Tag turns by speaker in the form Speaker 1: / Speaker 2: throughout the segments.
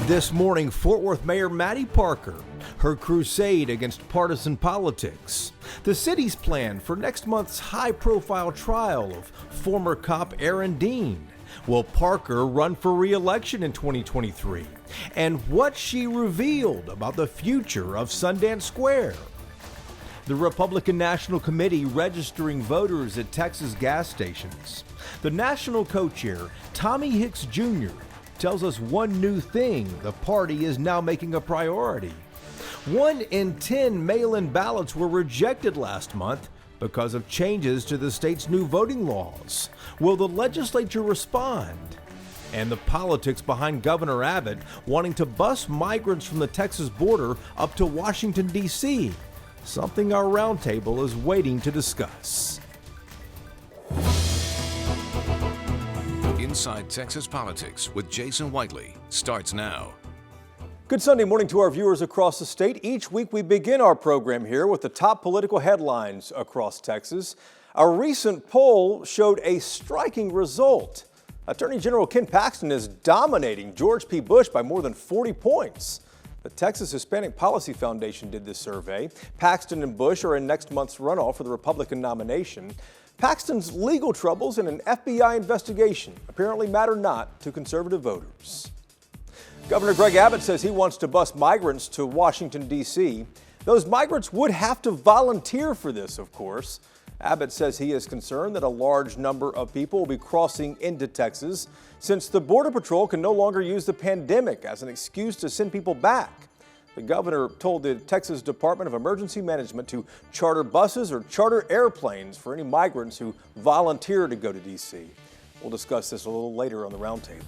Speaker 1: This morning, Fort Worth Mayor Mattie Parker, her crusade against partisan politics, the city's plan for next month's high-profile trial of former cop Aaron Dean. Will Parker run for re-election in 2023? And what she revealed about the future of Sundance Square. The Republican National Committee registering voters at Texas gas stations. The national co-chair, Tommy Hicks Jr., tells us one new thing the party is now making a priority. 1 in 10 mail-in ballots were rejected last month because of changes to the state's new voting laws. Will the legislature respond? And the politics behind Governor Abbott wanting to bus migrants from the Texas border up to Washington, D.C., something our roundtable is waiting to discuss.
Speaker 2: Inside Texas Politics with Jason Whiteley starts now.
Speaker 3: Good Sunday morning to our viewers across the state. Each week we begin our program here with the top political headlines across Texas. A recent poll showed a striking result. Attorney General Ken Paxton is dominating George P. Bush by more than 40 points. The Texas Hispanic Policy Foundation did this survey. Paxton and Bush are in next month's runoff for the Republican nomination. Paxton's legal troubles and an FBI investigation apparently matter not to conservative voters. Governor Greg Abbott says he wants to bus migrants to Washington, D.C. Those migrants would have to volunteer for this, of course. Abbott says he is concerned that a large number of people will be crossing into Texas since the Border Patrol can no longer use the pandemic as an excuse to send people back. The governor told the Texas Department of Emergency Management to charter buses or charter airplanes for any migrants who volunteer to go to D.C. We'll discuss this a little later on the roundtable.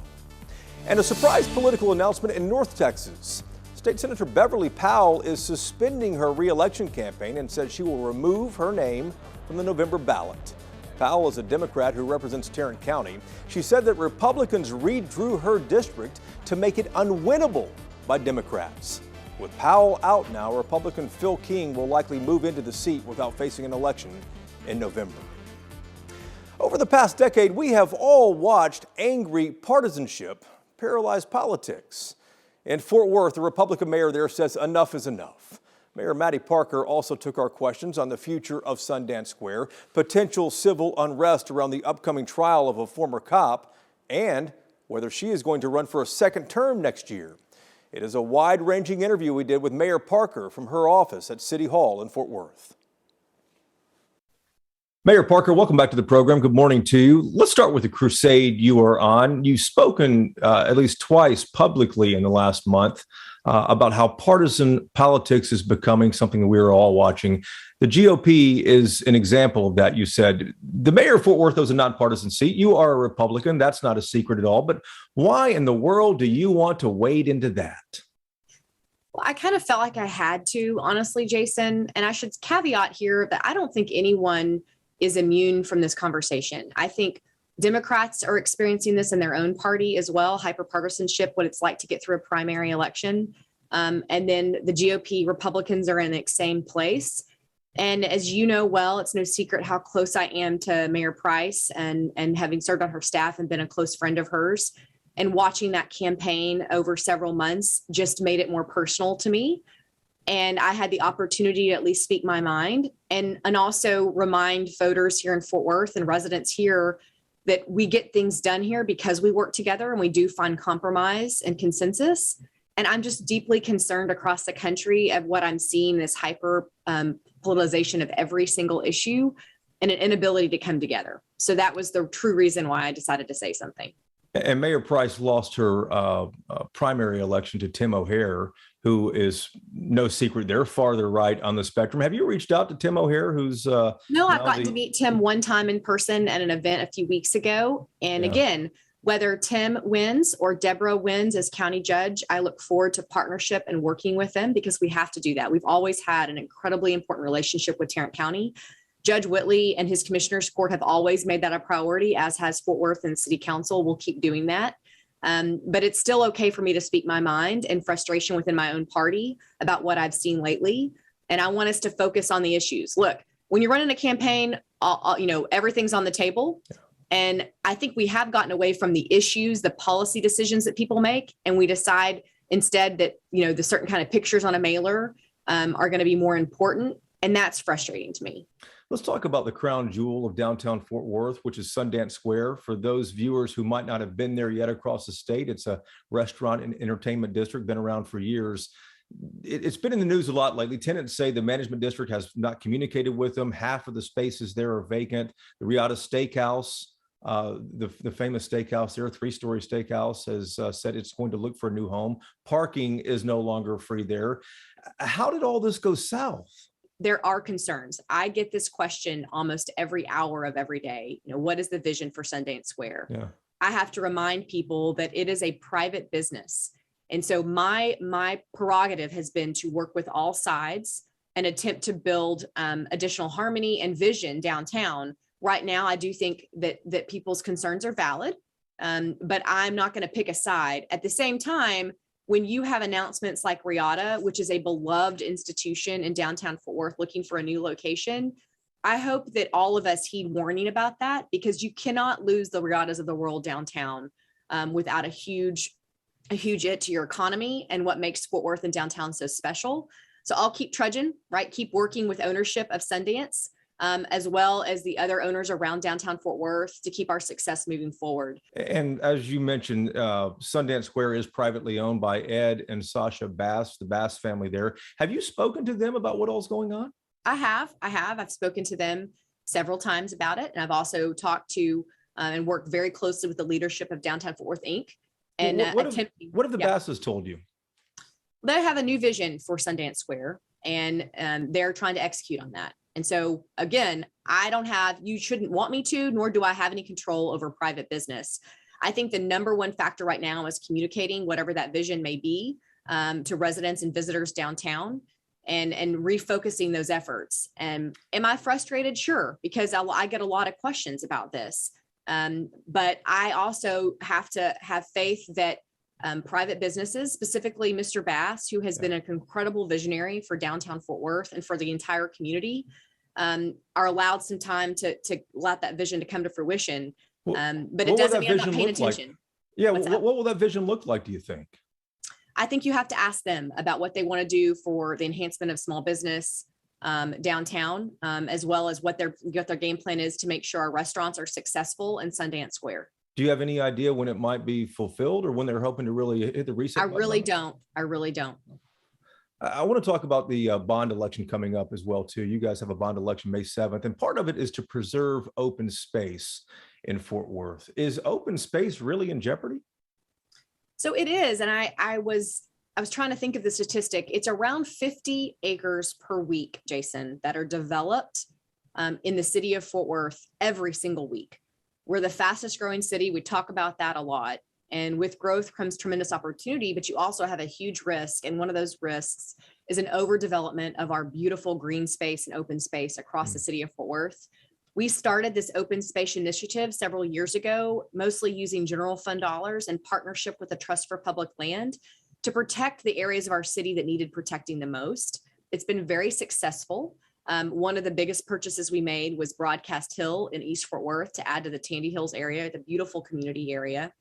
Speaker 3: And a surprise political announcement in North Texas. State Senator Beverly Powell is suspending her re-election campaign and said she will remove her name from the November ballot. Powell is a Democrat who represents Tarrant County. She said that Republicans redrew her district to make it unwinnable by Democrats. With Powell out now, Republican Phil King will likely move into the seat without facing an election in November. Over the past decade, we have all watched angry partisanship paralyze politics. In Fort Worth, the Republican mayor there says enough is enough. Mayor Mattie Parker also took our questions on the future of Sundance Square, potential civil unrest around the upcoming trial of a former cop, and whether she is going to run for a second term next year. It is a wide-ranging interview we did with Mayor Parker from her office at City Hall in Fort Worth. Mayor Parker, welcome back to the program. Good morning to you. Let's start with the crusade you are on. You've spoken at least twice publicly in the last month about how partisan politics is becoming something that we are all watching. The GOP is an example of that. You said the mayor of Fort Worth is a nonpartisan seat. You are a Republican. That's not a secret at all. But why in the world do you want to wade into that?
Speaker 4: Well, I kind of felt like I had to, honestly, Jason. And I should caveat here that I don't think anyone is immune from this conversation. I think Democrats are experiencing this in their own party as well, hyperpartisanship, what it's like to get through a primary election. And then the GOP Republicans are in the same place. And as you know well, it's no secret how close I am to Mayor Price and having served on her staff and been a close friend of hers. And watching that campaign over several months just made it more personal to me. And I had the opportunity to at least speak my mind and also remind voters here in Fort Worth and residents here that we get things done here because we work together and we do find compromise and consensus. And I'm just deeply concerned across the country of what I'm seeing, this hyper politicization of every single issue and an inability to come together. So that was the true reason why I decided to say something.
Speaker 3: And Mayor Price lost her primary election to Tim O'Hare, who is no secret, they're farther right on the spectrum. Have you reached out to Tim O'Hare, who's
Speaker 4: No, I've gotten to meet Tim one time in person at an event a few weeks ago. And again, whether Tim wins or Deborah wins as county judge, I look forward to partnership and working with them because we have to do that. We've always had an incredibly important relationship with Tarrant County. Judge Whitley and his commissioners court have always made that a priority, as has Fort Worth and City Council. We'll keep doing that. But it's still okay for me to speak my mind and frustration within my own party about what I've seen lately. And I want us to focus on the issues. Look, when you're running a campaign, everything's on the table. And I think we have gotten away from the issues, the policy decisions that people make, and we decide Instead, that, the certain kind of pictures on a mailer are going to be more important. And that's frustrating to me.
Speaker 1: Let's talk about the crown jewel of downtown Fort Worth, which is Sundance Square. For those viewers who might not have been there yet across the state, it's a restaurant and entertainment district, been around for years. It's been in the news a lot lately. Tenants say the management district has not communicated with them. Half of the spaces there are vacant. The Riata Steakhouse, the famous steakhouse there, 3-story steakhouse, has said it's going to look for a new home. Parking is no longer free there. How did all this go south?
Speaker 4: There are concerns. I get this question almost every hour of every day. What is the vision for Sundance Square?
Speaker 1: Yeah.
Speaker 4: I have to remind people that it is a private business. And so my prerogative has been to work with all sides and attempt to build additional harmony and vision downtown. Right now, I do think that people's concerns are valid, but I'm not going to pick a side. At the same time, when you have announcements like Riata, which is a beloved institution in downtown Fort Worth, looking for a new location, I hope that all of us heed warning about that, because you cannot lose the Riatas of the world downtown without a huge hit to your economy and what makes Fort Worth and downtown so special. So I'll keep trudging, right? Keep working with ownership of Sundance, as well as the other owners around downtown Fort Worth, to keep our success moving forward.
Speaker 1: And as you mentioned, Sundance Square is privately owned by Ed and Sasha Bass, the Bass family there. Have you spoken to them about what all's going on?
Speaker 4: I have. I've spoken to them several times about it. And I've also talked to and worked very closely with the leadership of Downtown Fort Worth, Inc. And
Speaker 1: what have the Basses told you?
Speaker 4: They have a new vision for Sundance Square, and they're trying to execute on that. And so, again, you shouldn't want me to, nor do I have any control over private business. I think the number one factor right now is communicating whatever that vision may be to residents and visitors downtown, and refocusing those efforts. And am I frustrated? Sure, because I get a lot of questions about this. But I also have to have faith that private businesses, specifically Mr. Bass, who has been an incredible visionary for downtown Fort Worth and for the entire community, are allowed some time to let that vision to come to fruition. But it doesn't mean I'm not paying attention.
Speaker 1: Like? Yeah, what will that vision look like, do you think?
Speaker 4: I think you have to ask them about what they want to do for the enhancement of small business downtown, as well as what their game plan is to make sure our restaurants are successful in Sundance Square.
Speaker 1: Do you have any idea when it might be fulfilled, or when they're hoping to really hit the reset button?
Speaker 4: I really don't.
Speaker 1: I want to talk about the bond election coming up as well, too. You guys have a bond election May 7th, and part of it is to preserve open space in Fort Worth. Is open space really in jeopardy?
Speaker 4: So it is. And I was trying to think of the statistic. It's around 50 acres per week, Jason, that are developed in the city of Fort Worth every single week. We're the fastest growing city. We talk about that a lot. And with growth comes tremendous opportunity, but you also have a huge risk. And one of those risks is an overdevelopment of our beautiful green space and open space across the city of Fort Worth. We started this open space initiative several years ago, mostly using general fund dollars in partnership with the Trust for Public Land to protect the areas of our city that needed protecting the most. It's been very successful. One of the biggest purchases we made was Broadcast Hill in East Fort Worth to add to the Tandy Hills area, the beautiful community area.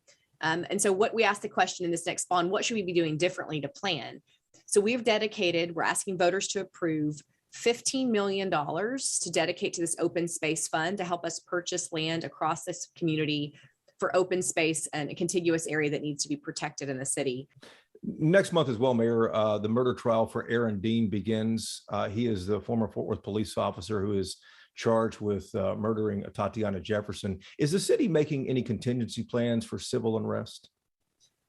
Speaker 4: And so what we asked the question in this next bond, what should we be doing differently to plan? So we're asking voters to approve $15 million to dedicate to this open space fund to help us purchase land across this community for open space and a contiguous area that needs to be protected in the city.
Speaker 1: Next month as well, Mayor, the murder trial for Aaron Dean begins. He is the former Fort Worth police officer who is charged with murdering Tatiana Jefferson. Is the city making any contingency plans for civil unrest?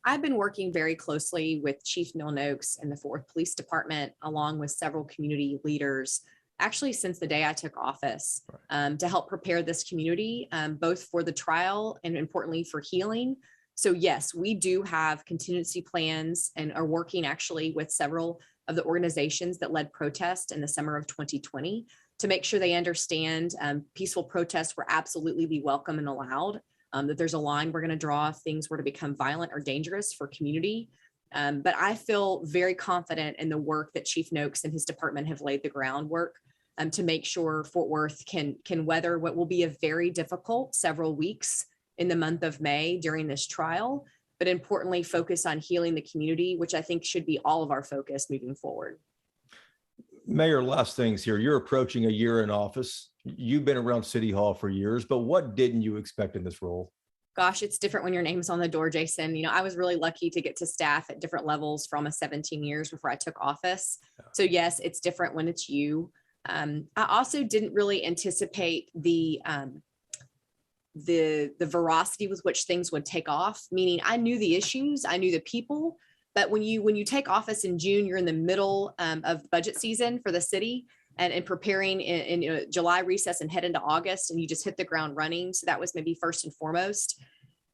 Speaker 4: I've been working very closely with Chief Neil Noakes and the Fort Worth Police Department, along with several community leaders, actually since the day I took office, to help prepare this community, both for the trial and importantly for healing. So yes, we do have contingency plans and are working actually with several of the organizations that led protests in the summer of 2020 to make sure they understand peaceful protests will absolutely be welcome and allowed, that there's a line we're going to draw if things were to become violent or dangerous for community. But I feel very confident in the work that Chief Noakes and his department have laid the groundwork to make sure Fort Worth can weather what will be a very difficult several weeks in the month of May during this trial. but importantly, focus on healing the community, which I think should be all of our focus moving forward.
Speaker 1: Mayor, last things here. You're approaching a year in office. You've been around City Hall for years, but what didn't you expect in this role?
Speaker 4: Gosh, it's different when your name's on the door, Jason. I was really lucky to get to staff at different levels for almost 17 years before I took office. So yes, it's different when it's you. I also didn't really anticipate the veracity with which things would take off, meaning I knew the issues, I knew the people, but when you take office in June, you're in the middle of budget season for the city and preparing in July recess and head into August, and you just hit the ground running. So that was maybe first and foremost.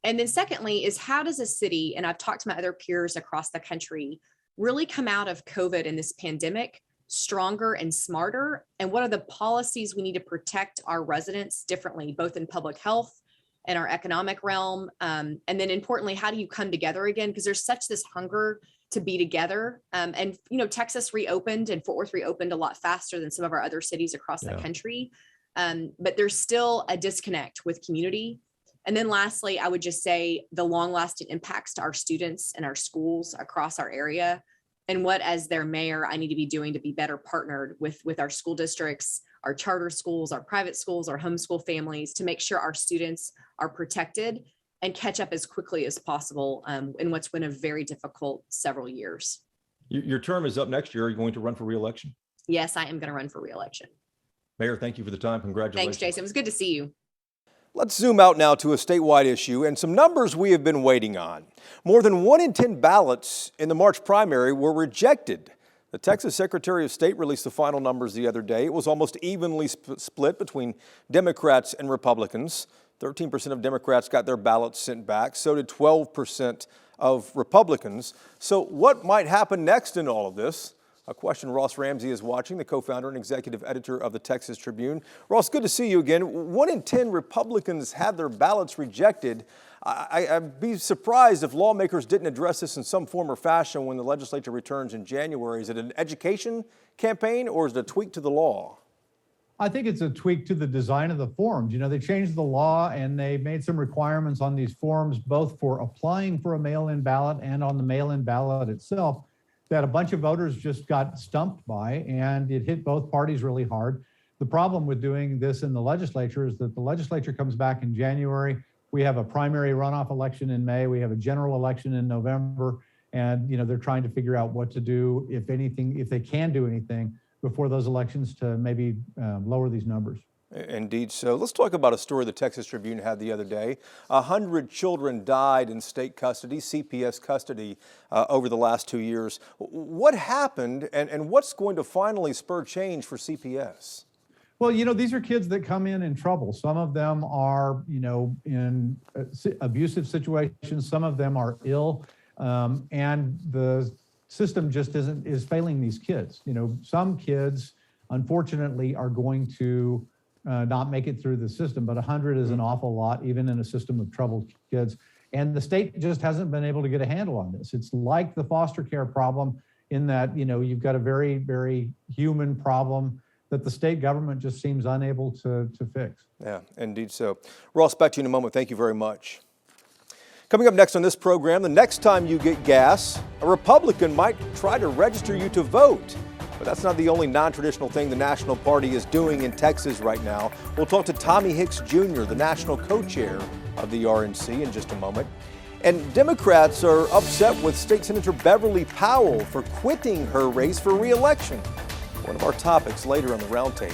Speaker 4: And then secondly is, how does a city, and I've talked to my other peers across the country, really come out of COVID and this pandemic stronger and smarter? And what are the policies we need to protect our residents differently, both in public health and our economic realm? And then importantly, how do you come together again? Because there's such this hunger to be together. And Texas reopened and Fort Worth reopened a lot faster than some of our other cities across the country. But there's still a disconnect with community. And then lastly, I would just say the long lasting impacts to our students and our schools across our area, and what, as their mayor, I need to be doing to be better partnered with our school districts, our charter schools, our private schools, our homeschool families, to make sure our students are protected and catch up as quickly as possible in what's been a very difficult several years.
Speaker 1: Your term is up next year. Are you going to run for re-election?
Speaker 4: Yes, I am going to run for re-election.
Speaker 1: Mayor, thank you for the time. Congratulations.
Speaker 4: Thanks, Jason. It was good to see you.
Speaker 3: Let's zoom out now to a statewide issue and some numbers we have been waiting on. More than 1 in 10 ballots in the March primary were rejected. The Texas Secretary of State released the final numbers the other day. It was almost evenly split between Democrats and Republicans. 13% of Democrats got their ballots sent back. So did 12% of Republicans. So what might happen next in all of this? A question Ross Ramsey is watching, the co-founder and executive editor of the Texas Tribune. Ross, good to see you again. 1 in 10 Republicans had their ballots rejected. I'd be surprised if lawmakers didn't address this in some form or fashion when the legislature returns in January. Is it an education campaign or is it a tweak to the law?
Speaker 5: I think it's a tweak to the design of the forms. They changed the law and they made some requirements on these forms, both for applying for a mail-in ballot and on the mail-in ballot itself, that a bunch of voters just got stumped by, and it hit both parties really hard. The problem with doing this in the legislature is that the legislature comes back in January. We have a primary runoff election in May. We have a general election in November. And, they're trying to figure out what to do, if anything, if they can do anything before those elections to maybe lower these numbers.
Speaker 3: Indeed. So let's talk about a story the Texas Tribune had the other day. 100 children died in state custody, CPS custody, over the last 2 years. What happened and what's going to finally spur change for CPS?
Speaker 5: Well, these are kids that come in trouble. Some of them are, in abusive situations. Some of them are ill. And the system just is failing these kids. Some kids, unfortunately, are going to not make it through the system, but 100 is an awful lot, even in a system of troubled kids. And the state just hasn't been able to get a handle on this. It's like the foster care problem in that, you've got a very, very human problem that the state government just seems unable to fix.
Speaker 3: Yeah, indeed so. Ross, back to you in a moment. Thank you very much. Coming up next on this program, the next time you get gas, a Republican might try to register you to vote. But that's not the only non-traditional thing the National Party is doing in Texas right now. We'll talk to Tommy Hicks Jr., the national co-chair of the RNC, in just a moment. And Democrats are upset with State Senator Beverly Powell for quitting her race for re-election. One of our topics later on the roundtable.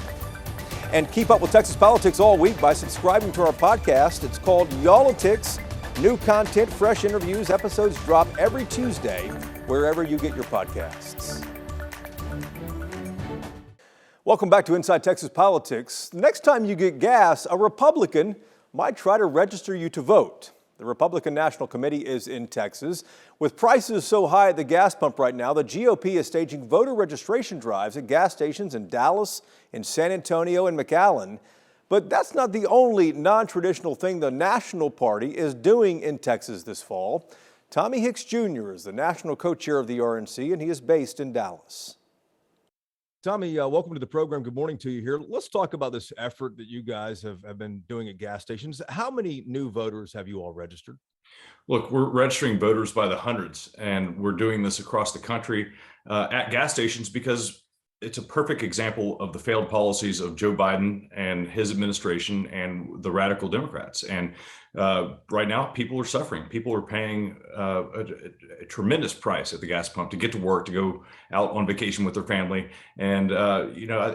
Speaker 3: And keep up with Texas politics all week by subscribing to our podcast. It's called Y'all-itics. New content, fresh interviews, episodes drop every Tuesday, wherever you get your podcasts. Welcome back to Inside Texas Politics. The next time you get gas, a Republican might try to register you to vote. The Republican National Committee is in Texas. With prices so high at the gas pump right now, the GOP is staging voter registration drives at gas stations in Dallas, in San Antonio, and McAllen. But that's not the only non-traditional thing the National Party is doing in Texas this fall. Tommy Hicks Jr. is the national co-chair of the RNC, and he is based in Dallas.
Speaker 1: Tommy, welcome to the program. Good morning to you here. Let's talk about this effort that you guys have been doing at gas stations. How many new voters have you all registered?
Speaker 6: Look, we're registering voters by the hundreds, and we're doing this across the country at gas stations because it's a perfect example of the failed policies of Joe Biden and his administration and the radical Democrats. And right now, people are suffering. People are paying a tremendous price at the gas pump to get to work, to go out on vacation with their family. And,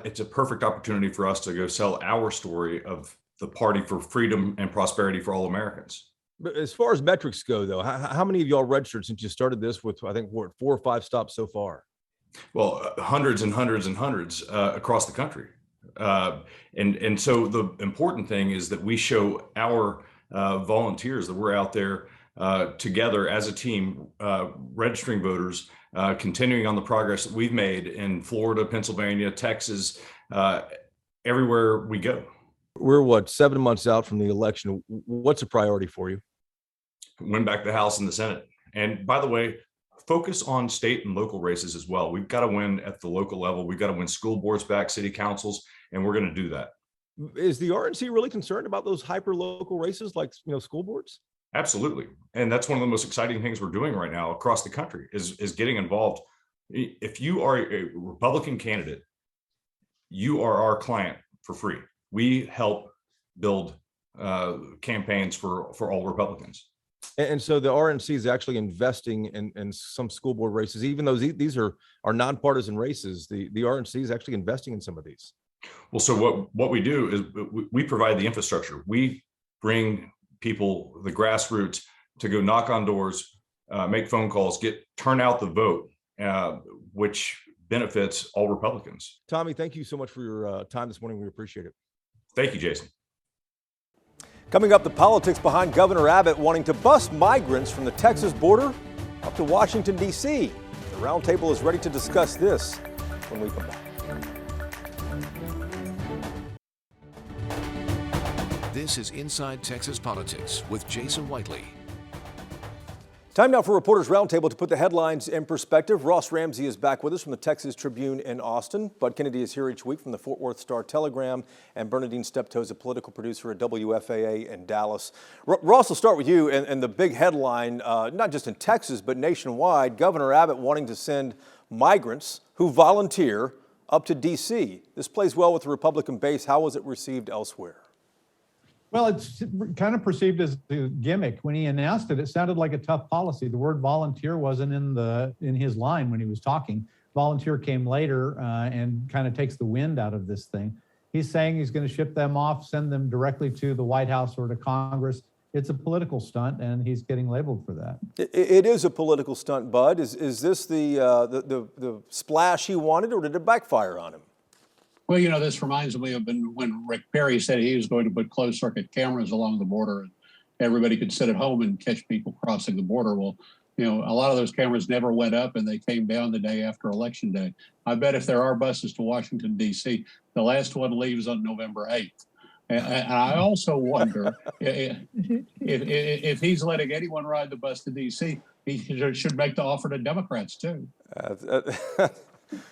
Speaker 6: it's a perfect opportunity for us to go sell our story of the party for freedom and prosperity for all Americans.
Speaker 1: But as far as metrics go, though, how many of y'all registered since you started this with, I think, we're at 4 or 5 stops so far?
Speaker 6: Well, hundreds and hundreds and hundreds across the country. And so the important thing is that we show our volunteers that we're out there together as a team, registering voters, continuing on the progress that we've made in Florida, Pennsylvania, Texas, everywhere we go.
Speaker 1: We're 7 months out from the election. What's a priority for you?
Speaker 6: Win back the House and the Senate. And by the way, focus on state and local races as well. We've got to win at the local level. We've got to win school boards back, city councils, and we're going to do that.
Speaker 1: Is the RNC really concerned about those hyper local races like, school boards?
Speaker 6: Absolutely. And that's one of the most exciting things we're doing right now across the country is getting involved. If you are a Republican candidate, you are our client for free. We help build campaigns for all Republicans.
Speaker 1: And so the RNC is actually investing in some school board races, even though these are nonpartisan races. The RNC is actually investing in some of these.
Speaker 6: Well, so what we do is we provide the infrastructure. We bring people, the grassroots, to go knock on doors, make phone calls, turn out the vote, which benefits all Republicans.
Speaker 1: Tommy, thank you so much for your time this morning. We appreciate it.
Speaker 6: Thank you, Jason.
Speaker 3: Coming up, the politics behind Governor Abbott wanting to bus migrants from the Texas border up to Washington, D.C. The roundtable is ready to discuss this when we come back.
Speaker 2: This is Inside Texas Politics with Jason Whiteley.
Speaker 3: Time now for Reporters Roundtable to put the headlines in perspective. Ross Ramsey is back with us from the Texas Tribune in Austin. Bud Kennedy is here each week from the Fort Worth Star-Telegram, and Bernadine Steptoe is a political producer at WFAA in Dallas. Ross, will start with you and the big headline, not just in Texas, but nationwide, Governor Abbott wanting to send migrants who volunteer up to D.C. This plays well with the Republican base. How was it received elsewhere?
Speaker 5: Well, it's kind of perceived as a gimmick. When he announced it, it sounded like a tough policy. The word volunteer wasn't in his line when he was talking. Volunteer came later and kind of takes the wind out of this thing. He's saying he's going to ship them off, send them directly to the White House or to Congress. It's a political stunt, and he's getting labeled for that.
Speaker 3: It is a political stunt, Bud. Is this the splash he wanted, or did it backfire on him?
Speaker 7: Well, this reminds me of when Rick Perry said he was going to put closed circuit cameras along the border and everybody could sit at home and catch people crossing the border. Well, a lot of those cameras never went up and they came down the day after Election Day. I bet if there are buses to Washington, D.C., the last one leaves on November 8th. And I also wonder if he's letting anyone ride the bus to D.C., he should make the offer to Democrats, too.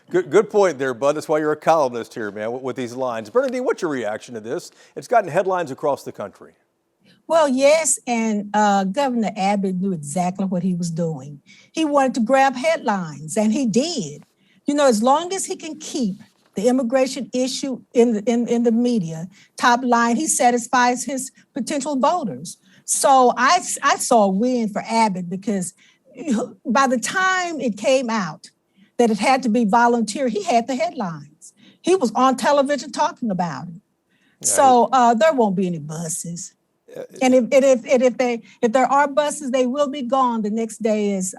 Speaker 3: Good point there, Bud. That's why you're a columnist here, man, with these lines. Bernadine, what's your reaction to this? It's gotten headlines across the country.
Speaker 8: Well, yes, and Governor Abbott knew exactly what he was doing. He wanted to grab headlines, and he did. As long as he can keep the immigration issue in the media top line, he satisfies his potential voters. So I saw a win for Abbott because by the time it came out that it had to be volunteer, he had the headlines. He was on television talking about it. Yeah. So there won't be any buses. And if there are buses, they will be gone the next day, as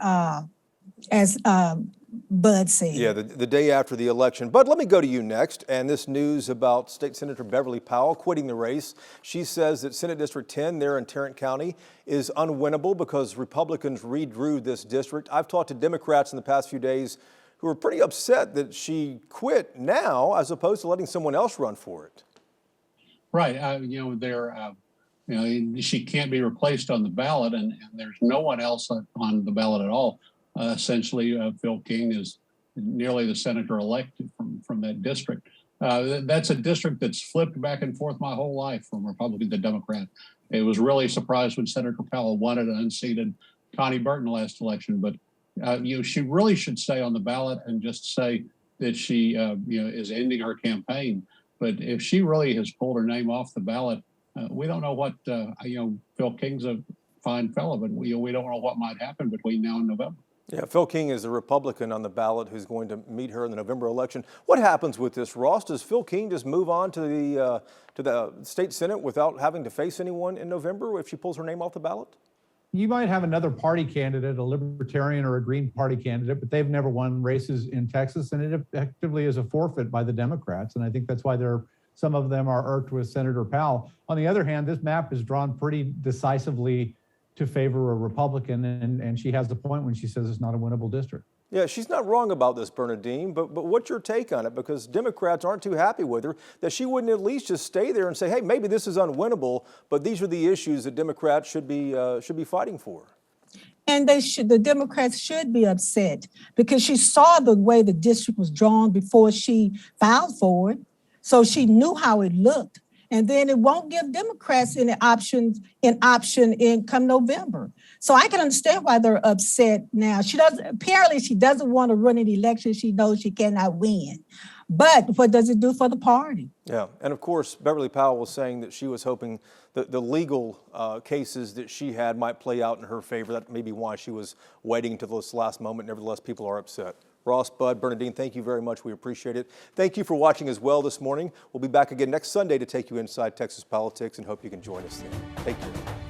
Speaker 8: Bud said.
Speaker 3: Yeah, the day after the election. Bud, let me go to you next. And this news about State Senator Beverly Powell quitting the race. She says that Senate District 10 there in Tarrant County is unwinnable because Republicans redrew this district. I've talked to Democrats in the past few days who are pretty upset that she quit now as opposed to letting someone else run for it.
Speaker 7: Right. She can't be replaced on the ballot, and there's no one else on the ballot at all. Essentially, Phil King is nearly the senator elected from that district. That's a district that's flipped back and forth my whole life from Republican to Democrat. It was really surprised when Senator Powell wanted an unseated Connie Burton last election, but she really should stay on the ballot and just say that she is ending her campaign. But if she really has pulled her name off the ballot, we don't know what Phil King's a fine fellow, but we don't know what might happen between now and November.
Speaker 3: Yeah, Phil King is a Republican on the ballot who's going to meet her in the November election. What happens with this, Ross? Does Phil King just move on to the state Senate without having to face anyone in November if she pulls her name off the ballot?
Speaker 5: You might have another party candidate, a Libertarian or a Green Party candidate, but they've never won races in Texas, and it effectively is a forfeit by the Democrats. And I think that's why some of them are irked with Senator Powell. On the other hand, this map is drawn pretty decisively to favor a Republican, and she has the point when she says it's not a winnable district.
Speaker 3: Yeah, she's not wrong about this, Bernadine, but what's your take on it? Because Democrats aren't too happy with her, that she wouldn't at least just stay there and say, hey, maybe this is unwinnable, but these are the issues that Democrats should be fighting for.
Speaker 8: And the Democrats should be upset because she saw the way the district was drawn before she filed for it. So she knew how it looked. And then it won't give Democrats any option in come November. So I can understand why they're upset now. She doesn't want to run an election she knows she cannot win. But what does it do for the party?
Speaker 3: Yeah, and of course, Beverly Powell was saying that she was hoping that the legal cases that she had might play out in her favor. That may be why she was waiting until this last moment. Nevertheless, people are upset. Ross, Bud, Bernadine, thank you very much. We appreciate it. Thank you for watching as well this morning. We'll be back again next Sunday to take you inside Texas politics and hope you can join us then. Take care.